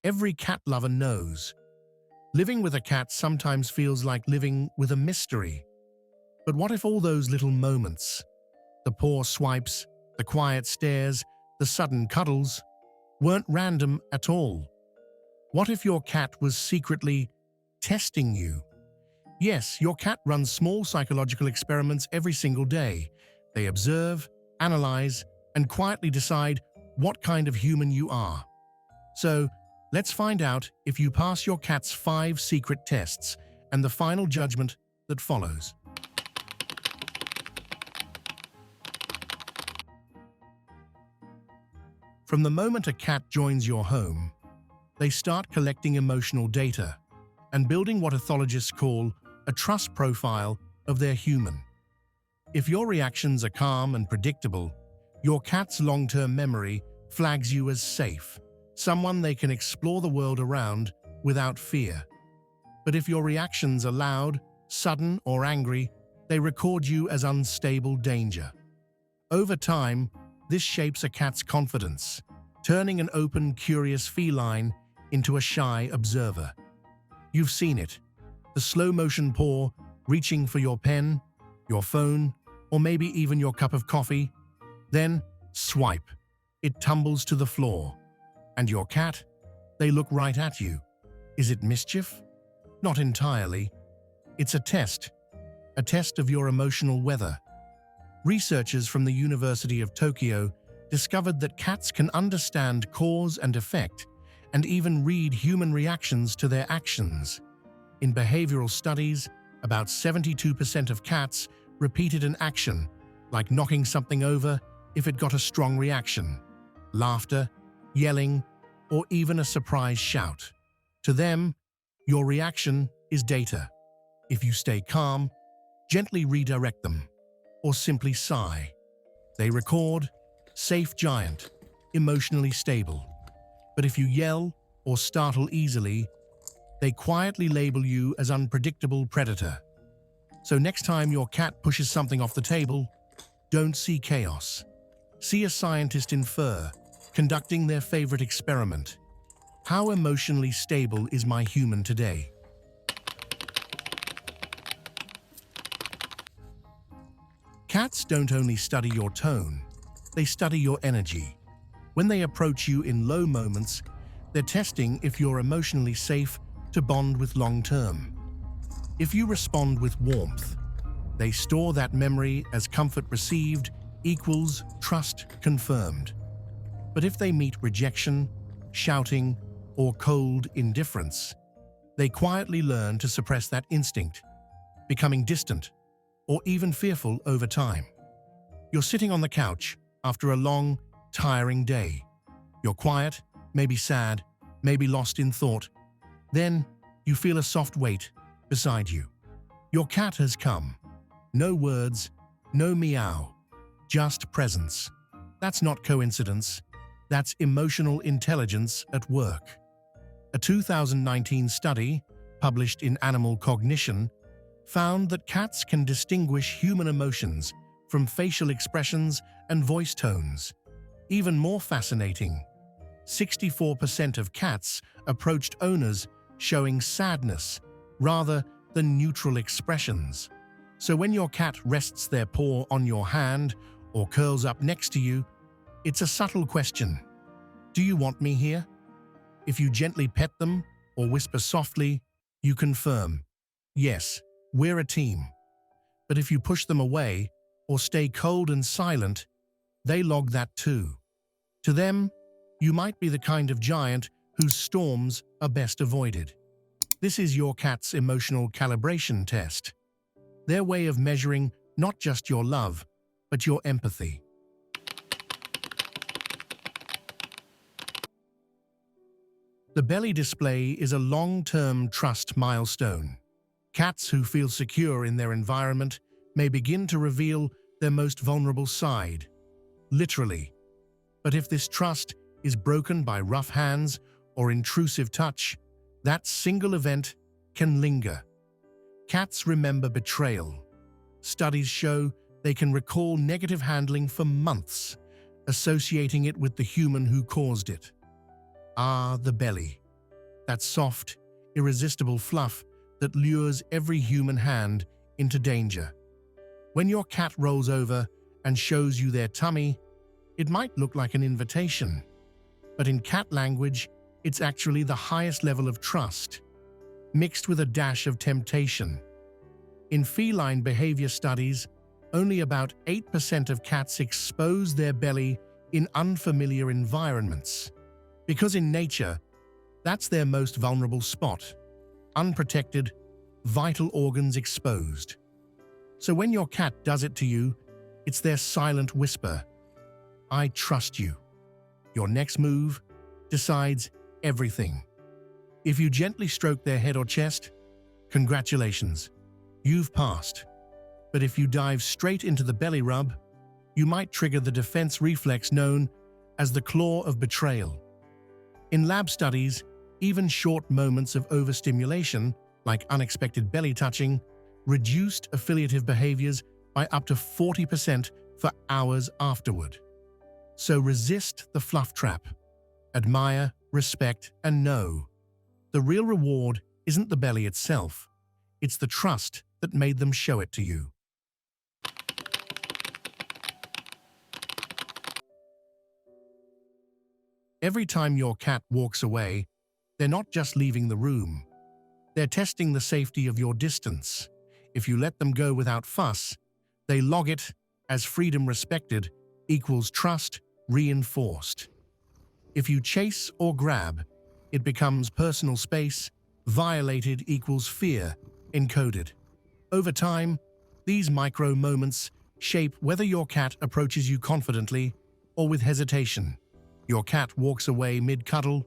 Every cat lover knows. Living with a cat sometimes feels like living with a mystery. But what if all those little moments, the paw swipes, the quiet stares, the sudden cuddles, weren't random at all? What if your cat was secretly testing you? Yes, your cat runs small psychological experiments every single day. They observe, analyze, and quietly decide what kind of human you are. So, let's find out if you pass your cat's 5 secret tests and the final judgment that follows. From the moment a cat joins your home, they start collecting emotional data and building what ethologists call a trust profile of their human. If your reactions are calm and predictable, your cat's long-term memory flags you as safe, someone they can explore the world around without fear. But if your reactions are loud, sudden, or angry, they record you as unstable danger. Over time, this shapes a cat's confidence, turning an open, curious feline into a shy observer. You've seen it. The slow-motion paw reaching for your pen, your phone, or maybe even your cup of coffee. Then, swipe. It tumbles to the floor. And your cat? They look right at you. Is it mischief? Not entirely. It's a test of your emotional weather. Researchers from the University of Tokyo discovered that cats can understand cause and effect and even read human reactions to their actions. In behavioral studies, about 72% of cats repeated an action, like knocking something over, if it got a strong reaction, laughter, yelling, or even a surprise shout. To them, your reaction is data. If you stay calm, gently redirect them, or simply sigh. They record, safe giant, emotionally stable. But if you yell or startle easily, they quietly label you as unpredictable predator. So next time your cat pushes something off the table, don't see chaos. See a scientist in fur, conducting their favorite experiment. How emotionally stable is my human today? Cats don't only study your tone, they study your energy. When they approach you in low moments, they're testing if you're emotionally safe to bond with long-term. If you respond with warmth, they store that memory as comfort received equals trust confirmed. But if they meet rejection, shouting, or cold indifference, they quietly learn to suppress that instinct, becoming distant or even fearful over time. You're sitting on the couch after a long, tiring day. You're quiet, maybe sad, maybe lost in thought. Then you feel a soft weight beside you. Your cat has come. No words, no meow, just presence. That's not coincidence. That's emotional intelligence at work. A 2019 study, published in Animal Cognition, found that cats can distinguish human emotions from facial expressions and voice tones. Even more fascinating, 64% of cats approached owners showing sadness rather than neutral expressions. So when your cat rests their paw on your hand or curls up next to you, it's a subtle question. Do you want me here? If you gently pet them or whisper softly, you confirm, yes, we're a team. But if you push them away or stay cold and silent, they log that too. To them, you might be the kind of giant whose storms are best avoided. This is your cat's emotional calibration test. Their way of measuring not just your love, but your empathy. The belly display is a long-term trust milestone. Cats who feel secure in their environment may begin to reveal their most vulnerable side, literally. But if this trust is broken by rough hands or intrusive touch, that single event can linger. Cats remember betrayal. Studies show they can recall negative handling for months, associating it with the human who caused it. Ah, the belly. that soft, irresistible fluff that lures every human hand into danger. When your cat rolls over and shows you their tummy, it might look like an invitation, but in cat language, it's actually the highest level of trust, mixed with a dash of temptation. In feline behavior studies, only about 8% of cats expose their belly in unfamiliar environments, because in nature, that's their most vulnerable spot, unprotected, vital organs exposed. So when your cat does it to you, it's their silent whisper, "I trust you." Your next move decides everything. If you gently stroke their head or chest, congratulations, you've passed. But if you dive straight into the belly rub, you might trigger the defense reflex known as the claw of betrayal. In lab studies, even short moments of overstimulation, like unexpected belly touching, reduced affiliative behaviors by up to 40% for hours afterward. So resist the fluff trap. Admire, respect, and know. The real reward isn't the belly itself. It's the trust that made them show it to you. Every time your cat walks away, they're not just leaving the room. They're testing the safety of your distance. If you let them go without fuss, they log it as freedom respected equals trust reinforced. If you chase or grab, it becomes personal space violated equals fear encoded. Over time, these micro moments shape whether your cat approaches you confidently or with hesitation. Your cat walks away mid-cuddle,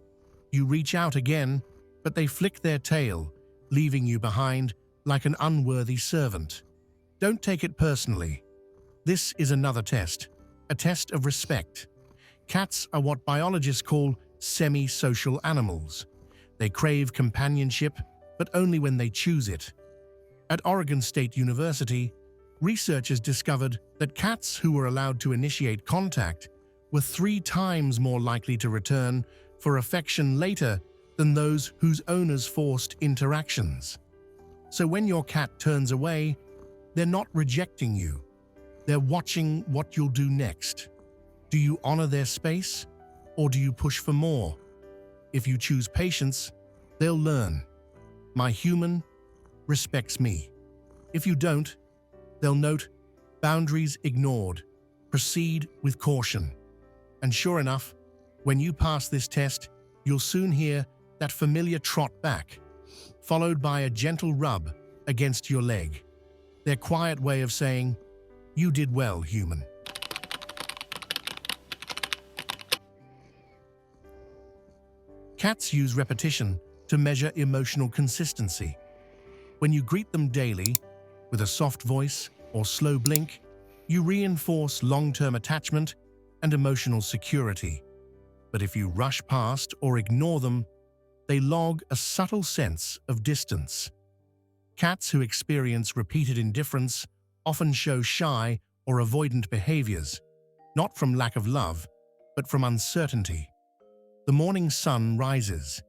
you reach out again, but they flick their tail, leaving you behind like an unworthy servant. Don't take it personally. This is another test, a test of respect. Cats are what biologists call semi-social animals. They crave companionship, but only when they choose it. At Oregon State University, researchers discovered that cats who were allowed to initiate contact were 3 times more likely to return for affection later than those whose owners forced interactions. So when your cat turns away, they're not rejecting you. They're watching what you'll do next. Do you honor their space, or do you push for more? If you choose patience, they'll learn. My human respects me. If you don't, they'll note boundaries ignored. Proceed with caution. And sure enough, when you pass this test, you'll soon hear that familiar trot back, followed by a gentle rub against your leg. Their quiet way of saying, "You did well, human." Cats use repetition to measure emotional consistency. When you greet them daily, with a soft voice or slow blink, you reinforce long-term attachment and emotional security. But if you rush past or ignore them, they log a subtle sense of distance. Cats who experience repeated indifference often show shy or avoidant behaviors, not from lack of love, but from uncertainty. The morning sun rises.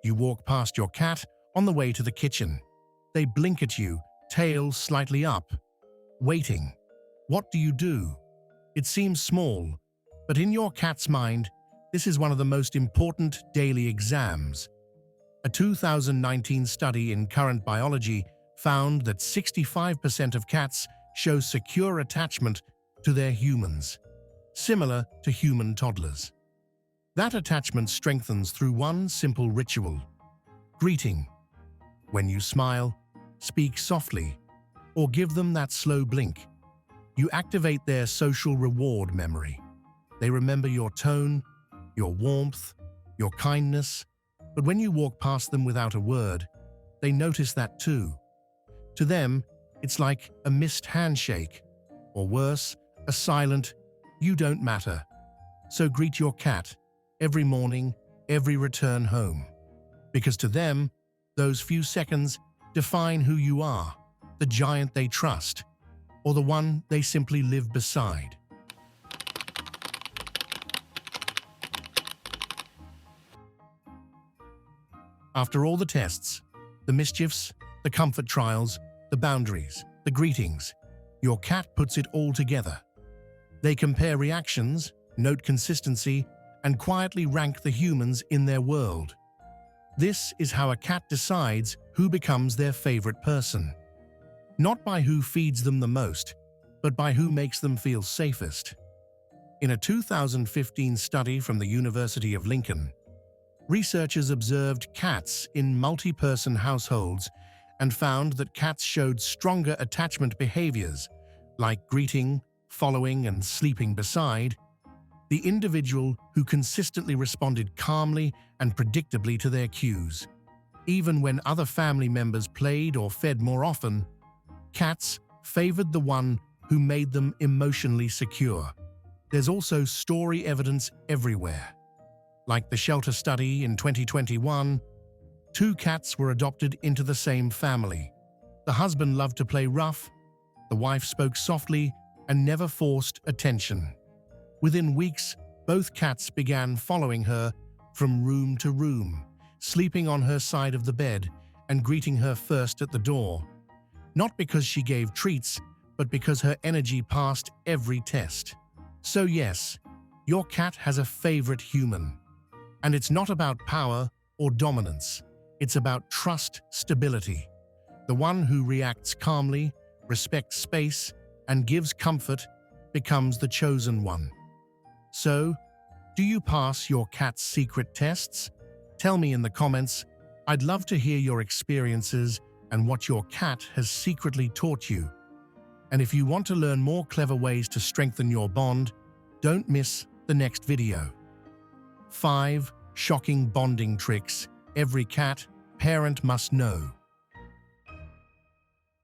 You walk past your cat on the way to the kitchen. They blink at you, tail slightly up, waiting. What do? It seems small, but in your cat's mind, this is one of the most important daily exams. A 2019 study in Current Biology found that 65% of cats show secure attachment to their humans, similar to human toddlers. That attachment strengthens through one simple ritual: greeting. When you smile, speak softly, or give them that slow blink, you activate their social reward memory. They remember your tone, your warmth, your kindness, but when you walk past them without a word, they notice that too. To them, it's like a missed handshake, or worse, a silent, "You don't matter." So greet your cat every morning, every return home. Because to them, those few seconds define who you are, the giant they trust, or the one they simply live beside. After all the tests, the mischiefs, the comfort trials, the boundaries, the greetings, your cat puts it all together. They compare reactions, note consistency, and quietly rank the humans in their world. This is how a cat decides who becomes their favorite person. Not by who feeds them the most, but by who makes them feel safest. In a 2015 study from the University of Lincoln, researchers observed cats in multi-person households and found that cats showed stronger attachment behaviors, like greeting, following, and sleeping beside the individual who consistently responded calmly and predictably to their cues. Even when other family members played or fed more often, cats favored the one who made them emotionally secure. There's also story evidence everywhere. Like the shelter study in 2021, 2 cats were adopted into the same family. The husband loved to play rough, the wife spoke softly and never forced attention. Within weeks, both cats began following her from room to room, sleeping on her side of the bed and greeting her first at the door. Not because she gave treats, but because her energy passed every test. So yes, your cat has a favorite human. And it's not about power or dominance. It's about trust, stability. The one who reacts calmly, respects space, and gives comfort becomes the chosen one. So, do you pass your cat's secret tests? Tell me in the comments. I'd love to hear your experiences and what your cat has secretly taught you. And if you want to learn more clever ways to strengthen your bond, don't miss the next video. 5 shocking bonding tricks every cat parent must know.